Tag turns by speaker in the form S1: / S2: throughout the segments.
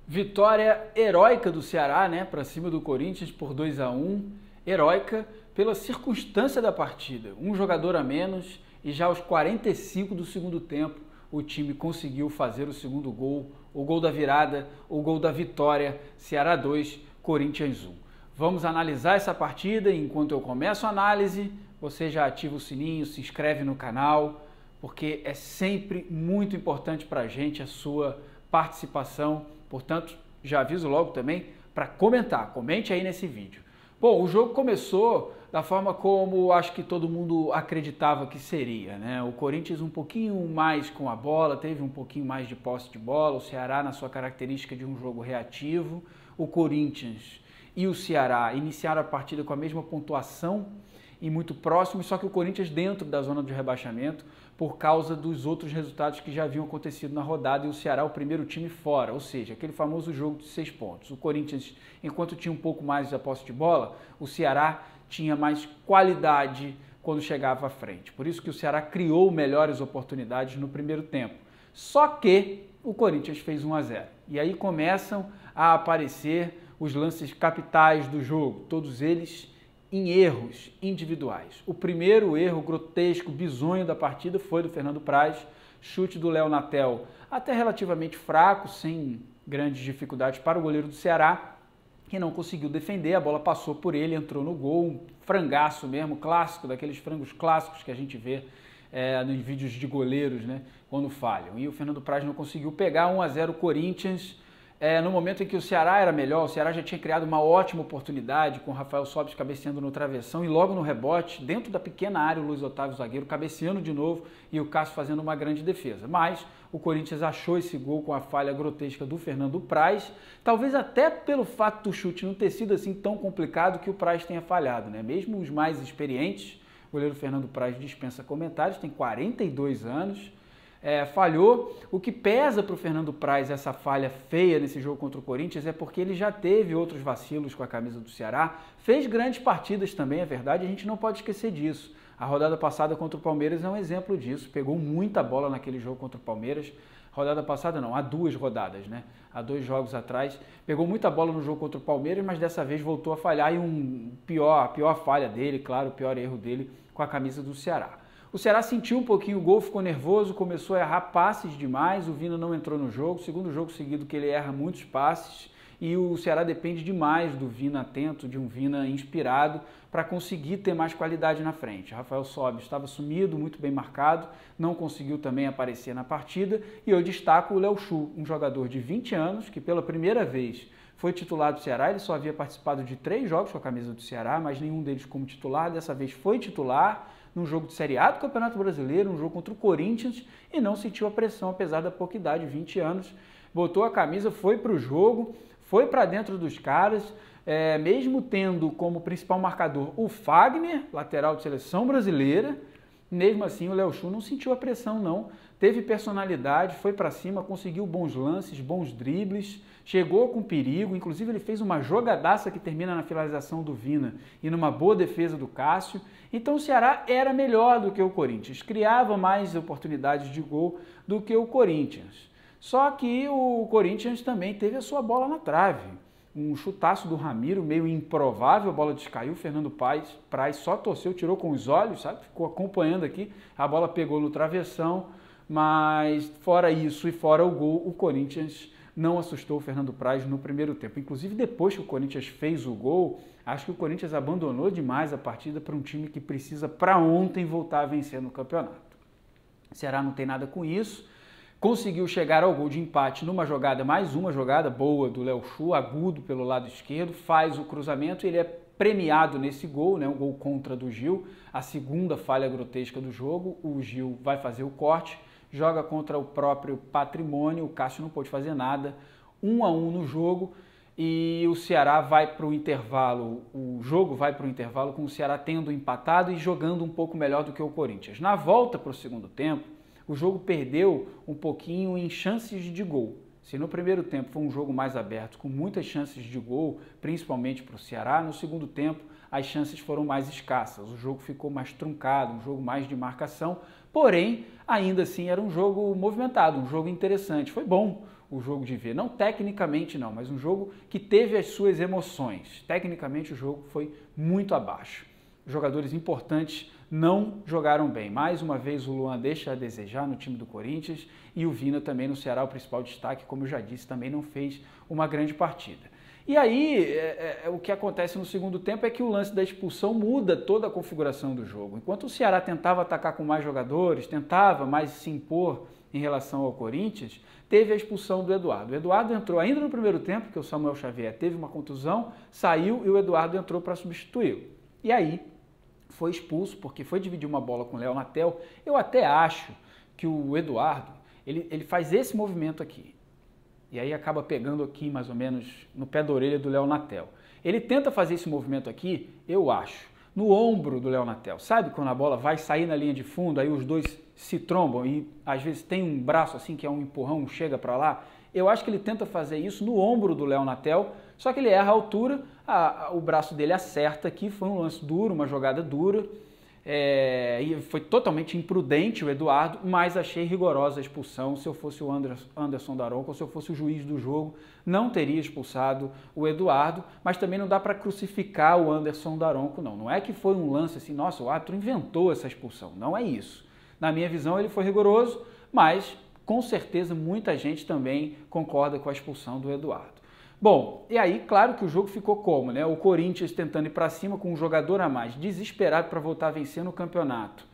S1: Vitória heróica do Ceará, né, para cima do Corinthians por 2-1. Heróica pela circunstância da partida. Um jogador a menos e já aos 45 do segundo tempo o time conseguiu fazer o segundo gol, o gol da virada, o gol da vitória. Ceará 2, Corinthians 1. Vamos analisar essa partida e enquanto eu começo a análise, você já ativa o sininho, se inscreve no canal, porque é sempre muito importante para a gente a sua participação. Portanto, já aviso logo também para comentar, comente aí nesse vídeo. Bom, o jogo começou da forma como acho que todo mundo acreditava que seria, né? O Corinthians um pouquinho mais com a bola, teve um pouquinho mais de posse de bola, o Ceará na sua característica de um jogo reativo, o Corinthians e o Ceará iniciaram a partida com a mesma pontuação e muito próximos, só que o Corinthians dentro da zona de rebaixamento por causa dos outros resultados que já haviam acontecido na rodada e o Ceará o primeiro time fora, ou seja, aquele famoso jogo de 6 pontos. O Corinthians, enquanto tinha um pouco mais de posse de bola, o Ceará tinha mais qualidade quando chegava à frente. Por isso que o Ceará criou melhores oportunidades no primeiro tempo. Só que o Corinthians fez 1-0. E aí começam a aparecer os lances capitais do jogo, todos eles em erros individuais. O primeiro erro grotesco, bizonho da partida foi do Fernando Praz, chute do Léo Natel até relativamente fraco, sem grandes dificuldades para o goleiro do Ceará, que não conseguiu defender, a bola passou por ele, entrou no gol, um frangaço mesmo, clássico, daqueles frangos clássicos que a gente vê nos vídeos de goleiros, né, quando falham. E o Fernando Praz não conseguiu pegar. 1-0 Corinthians. No momento em que o Ceará era melhor, o Ceará já tinha criado uma ótima oportunidade com o Rafael Sobis cabeceando no travessão e logo no rebote, dentro da pequena área, o Luiz Otávio zagueiro cabeceando de novo e o Cássio fazendo uma grande defesa. Mas o Corinthians achou esse gol com a falha grotesca do Fernando Praz, talvez até pelo fato do chute não ter sido assim tão complicado que o Praz tenha falhado, né? Mesmo os mais experientes, o goleiro Fernando Praz dispensa comentários, tem 42 anos, falhou. O que pesa para o Fernando Praz essa falha feia nesse jogo contra o Corinthians é porque ele já teve outros vacilos com a camisa do Ceará, fez grandes partidas também, é verdade, a gente não pode esquecer disso. A rodada passada contra o Palmeiras é um exemplo disso, pegou muita bola naquele jogo contra o Palmeiras, rodada passada não, há 2 rodadas, né? Há 2 jogos atrás, pegou muita bola no jogo contra o Palmeiras, mas dessa vez voltou a falhar e a pior falha dele, claro, o pior erro dele com a camisa do Ceará. O Ceará sentiu um pouquinho o gol, ficou nervoso, começou a errar passes demais, o Vina não entrou no jogo, segundo jogo seguido que ele erra muitos passes e o Ceará depende demais do Vina atento, de um Vina inspirado para conseguir ter mais qualidade na frente. Rafael Sobis estava sumido, muito bem marcado, não conseguiu também aparecer na partida e eu destaco o Léo Chu, um jogador de 20 anos que pela primeira vez foi titular do Ceará, ele só havia participado de 3 jogos com a camisa do Ceará, mas nenhum deles como titular, dessa vez foi titular, num jogo de Série A do Campeonato Brasileiro, um jogo contra o Corinthians, e não sentiu a pressão, apesar da pouca idade, 20 anos, botou a camisa, foi para o jogo, foi para dentro dos caras, mesmo tendo como principal marcador o Fagner, lateral de seleção brasileira, mesmo assim o Léo Chu não sentiu a pressão não, teve personalidade, foi para cima, conseguiu bons lances, bons dribles, chegou com perigo, inclusive ele fez uma jogadaça que termina na finalização do Vina e numa boa defesa do Cássio. Então o Ceará era melhor do que o Corinthians, criava mais oportunidades de gol do que o Corinthians. Só que o Corinthians também teve a sua bola na trave. Um chutaço do Ramiro, meio improvável, a bola descaiu, Fernando Praz só torceu, tirou com os olhos, sabe? Ficou acompanhando aqui, a bola pegou no travessão, mas fora isso e fora o gol, o Corinthians não assustou o Fernando Praz no primeiro tempo. Inclusive depois que o Corinthians fez o gol, acho que o Corinthians abandonou demais a partida para um time que precisa para ontem voltar a vencer no campeonato. O Ceará não tem nada com isso. Conseguiu chegar ao gol de empate numa jogada, mais uma jogada boa do Léo Chu, agudo pelo lado esquerdo, faz o cruzamento e ele é premiado nesse gol, né, um gol contra do Gil, a segunda falha grotesca do jogo, o Gil vai fazer o corte, joga contra o próprio Patrimônio, o Cássio não pôde fazer nada, 1-1 no jogo e o Ceará vai para o intervalo, o jogo vai para o intervalo com o Ceará tendo empatado e jogando um pouco melhor do que o Corinthians. Na volta para o segundo tempo, o jogo perdeu um pouquinho em chances de gol. Se no primeiro tempo foi um jogo mais aberto, com muitas chances de gol, principalmente para o Ceará, no segundo tempo as chances foram mais escassas. O jogo ficou mais truncado, um jogo mais de marcação, Porém, ainda assim era um jogo movimentado, um jogo interessante. Foi bom o jogo de ver, não tecnicamente não, mas um jogo que teve as suas emoções. Tecnicamente o jogo foi muito abaixo. Jogadores importantes não jogaram bem. Mais uma vez o Luan deixa a desejar no time do Corinthians e o Vina também no Ceará, o principal destaque, como eu já disse, também não fez uma grande partida. E aí, o que acontece no segundo tempo é que o lance da expulsão muda toda a configuração do jogo. Enquanto o Ceará tentava atacar com mais jogadores, tentava mais se impor em relação ao Corinthians, teve a expulsão do Eduardo. O Eduardo entrou ainda no primeiro tempo, porque o Samuel Xavier teve uma contusão, saiu e o Eduardo entrou para substituí-lo. E aí, foi expulso porque foi dividir uma bola com o Léo Natel. Eu até acho que o Eduardo, ele faz esse movimento aqui. E aí acaba pegando aqui mais ou menos no pé da orelha do Léo Natel. Ele tenta fazer esse movimento aqui, eu acho, no ombro do Léo Natel. Sabe quando a bola vai sair na linha de fundo, aí os dois se trombam e às vezes tem um braço assim que é um empurrão, chega para lá? Eu acho que ele tenta fazer isso no ombro do Léo Natel, só que ele erra a altura, o braço dele acerta aqui, foi um lance duro, uma jogada dura, e foi totalmente imprudente o Eduardo, mas achei rigorosa a expulsão. Se eu fosse o Anderson Daronco, ou se eu fosse o juiz do jogo, não teria expulsado o Eduardo, mas também não dá para crucificar o Anderson Daronco, não. Não é que foi um lance assim, nossa, o árbitro inventou essa expulsão, não é isso. Na minha visão ele foi rigoroso, mas com certeza muita gente também concorda com a expulsão do Eduardo. Bom, e aí, claro que o jogo ficou como, né? O Corinthians tentando ir para cima com um jogador a mais, desesperado para voltar a vencer no campeonato,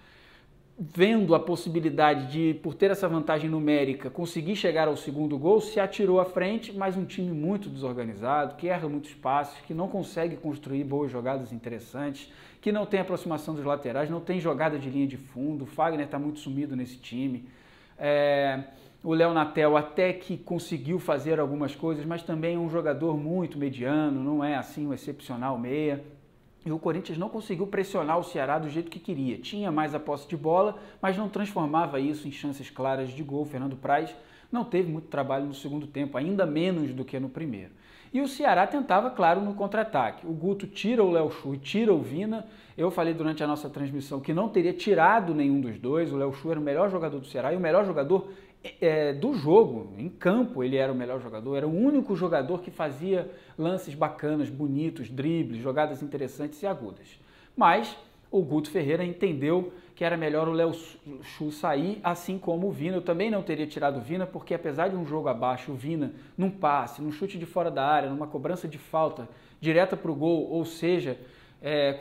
S1: vendo a possibilidade de, por ter essa vantagem numérica, conseguir chegar ao segundo gol, se atirou à frente, mas um time muito desorganizado, que erra muitos passes, que não consegue construir boas jogadas interessantes, que não tem aproximação dos laterais, não tem jogada de linha de fundo. O Fagner está muito sumido nesse time. O Léo Natel até que conseguiu fazer algumas coisas, mas também é um jogador muito mediano, não é assim um excepcional meia. E o Corinthians não conseguiu pressionar o Ceará do jeito que queria. Tinha mais a posse de bola, mas não transformava isso em chances claras de gol. Fernando Praz não teve muito trabalho no segundo tempo, ainda menos do que no primeiro. E o Ceará tentava, claro, no contra-ataque. O Guto tira o Léo Chu e tira o Vina. Eu falei durante a nossa transmissão que não teria tirado nenhum dos dois. O Léo Chu era o melhor jogador do Ceará e o melhor jogador do jogo. Em campo ele era o melhor jogador, era o único jogador que fazia lances bacanas, bonitos, dribles, jogadas interessantes e agudas. Mas o Guto Ferreira entendeu que era melhor o Léo Chu sair, assim como o Vina. Eu também não teria tirado o Vina, porque apesar de um jogo abaixo, o Vina num passe, num chute de fora da área, numa cobrança de falta direta para o gol, ou seja,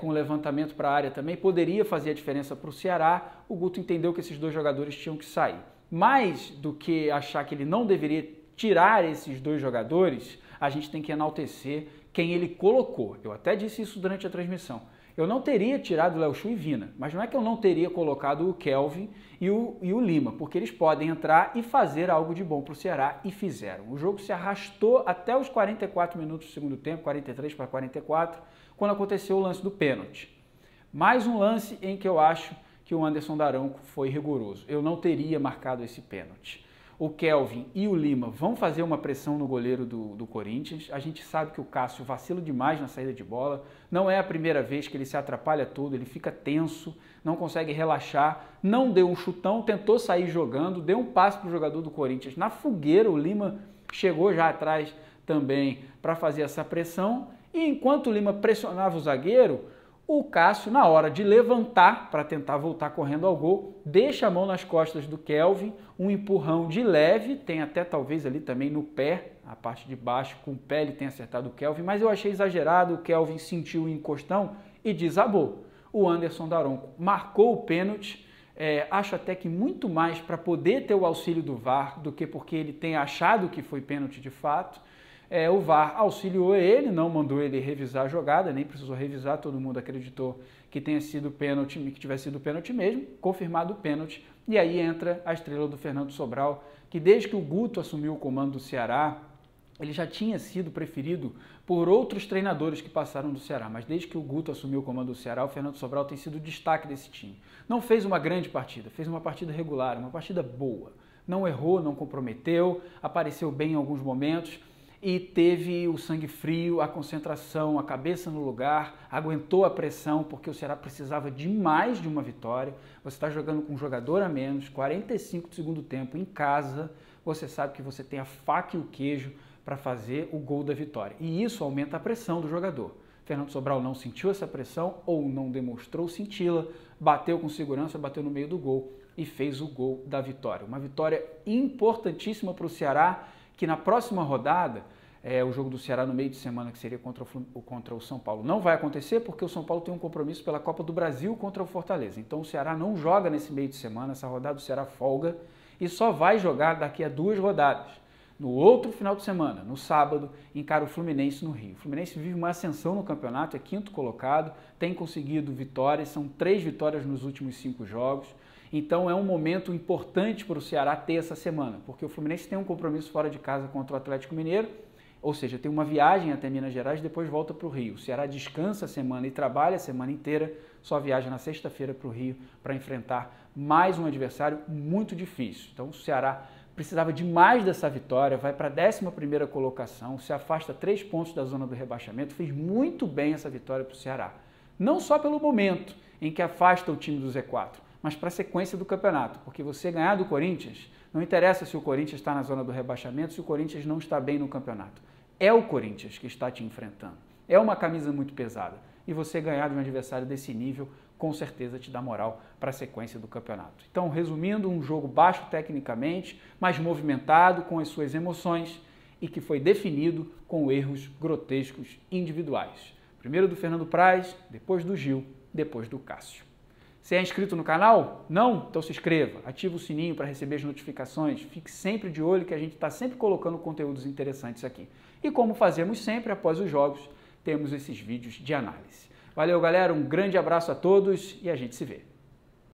S1: com levantamento para a área também, poderia fazer a diferença para o Ceará. O Guto entendeu que esses dois jogadores tinham que sair. Mais do que achar que ele não deveria tirar esses dois jogadores, a gente tem que enaltecer quem ele colocou. Eu até disse isso durante a transmissão. Eu não teria tirado o Léo Chu e Vina, mas não é que eu não teria colocado o Kelvin e o Lima, porque eles podem entrar e fazer algo de bom para o Ceará, e fizeram. O jogo se arrastou até os 44 minutos do segundo tempo, 43 para 44, quando aconteceu o lance do pênalti. Mais um lance em que eu acho que o Anderson Daronco foi rigoroso. Eu não teria marcado esse pênalti. O Kelvin e o Lima vão fazer uma pressão no goleiro do Corinthians. A gente sabe que o Cássio vacila demais na saída de bola. Não é a primeira vez que ele se atrapalha todo, ele fica tenso, não consegue relaxar, não deu um chutão, tentou sair jogando, deu um passe para o jogador do Corinthians na fogueira. O Lima chegou já atrás também para fazer essa pressão. E enquanto o Lima pressionava o zagueiro, o Cássio, na hora de levantar para tentar voltar correndo ao gol, deixa a mão nas costas do Kelvin, um empurrão de leve, tem até talvez ali também no pé, a parte de baixo, com o pé ele tem acertado o Kelvin, mas eu achei exagerado. O Kelvin sentiu o encostão e desabou. O Anderson Daronco marcou o pênalti, acho até que muito mais para poder ter o auxílio do VAR do que porque ele tem achado que foi pênalti de fato. O VAR auxiliou ele, não mandou ele revisar a jogada, nem precisou revisar, todo mundo acreditou que tenha sido pênalti, que tivesse sido pênalti mesmo, confirmado o pênalti, e aí entra a estrela do Fernando Sobral, que desde que o Guto assumiu o comando do Ceará, ele já tinha sido preferido por outros treinadores que passaram do Ceará, mas desde que o Guto assumiu o comando do Ceará, o Fernando Sobral tem sido o destaque desse time. Não fez uma grande partida, fez uma partida regular, uma partida boa, não errou, não comprometeu, apareceu bem em alguns momentos. e teve o sangue frio, a concentração, a cabeça no lugar, aguentou a pressão, porque o Ceará precisava demais de uma vitória. Você está jogando com um jogador a menos, 45 do segundo tempo em casa, você sabe que você tem a faca e o queijo para fazer o gol da vitória. E isso aumenta a pressão do jogador. Fernando Sobral não sentiu essa pressão ou não demonstrou senti-la, bateu com segurança, bateu no meio do gol e fez o gol da vitória. Uma vitória importantíssima para o Ceará, que na próxima rodada, o jogo do Ceará no meio de semana, que seria contra o São Paulo, não vai acontecer porque o São Paulo tem um compromisso pela Copa do Brasil contra o Fortaleza. Então o Ceará não joga nesse meio de semana, essa rodada o Ceará folga e só vai jogar daqui a 2 rodadas. No outro final de semana, no sábado, encara o Fluminense no Rio. O Fluminense vive uma ascensão no campeonato, é 5º colocado, tem conseguido vitórias, são 3 vitórias nos últimos 5 jogos. Então é um momento importante para o Ceará ter essa semana, porque o Fluminense tem um compromisso fora de casa contra o Atlético Mineiro, ou seja, tem uma viagem até Minas Gerais e depois volta para o Rio. O Ceará descansa a semana e trabalha a semana inteira, só viaja na sexta-feira para o Rio para enfrentar mais um adversário muito difícil. Então o Ceará precisava demais dessa vitória, vai para a 11ª colocação, se afasta 3 pontos da zona do rebaixamento, fez muito bem essa vitória para o Ceará. Não só pelo momento em que afasta o time do Z4, mas para a sequência do campeonato, porque você ganhar do Corinthians, não interessa se o Corinthians está na zona do rebaixamento, se o Corinthians não está bem no campeonato. É o Corinthians que está te enfrentando. É uma camisa muito pesada. E você ganhar de um adversário desse nível, com certeza te dá moral para a sequência do campeonato. Então, resumindo, um jogo baixo tecnicamente, mas movimentado com as suas emoções e que foi definido com erros grotescos individuais. Primeiro do Fernando Praz, depois do Gil, depois do Cássio. Você é inscrito no canal? Não? Então se inscreva, ativa o sininho para receber as notificações, fique sempre de olho que a gente está sempre colocando conteúdos interessantes aqui. E como fazemos sempre após os jogos, temos esses vídeos de análise. Valeu, galera, um grande abraço a todos e a gente se vê.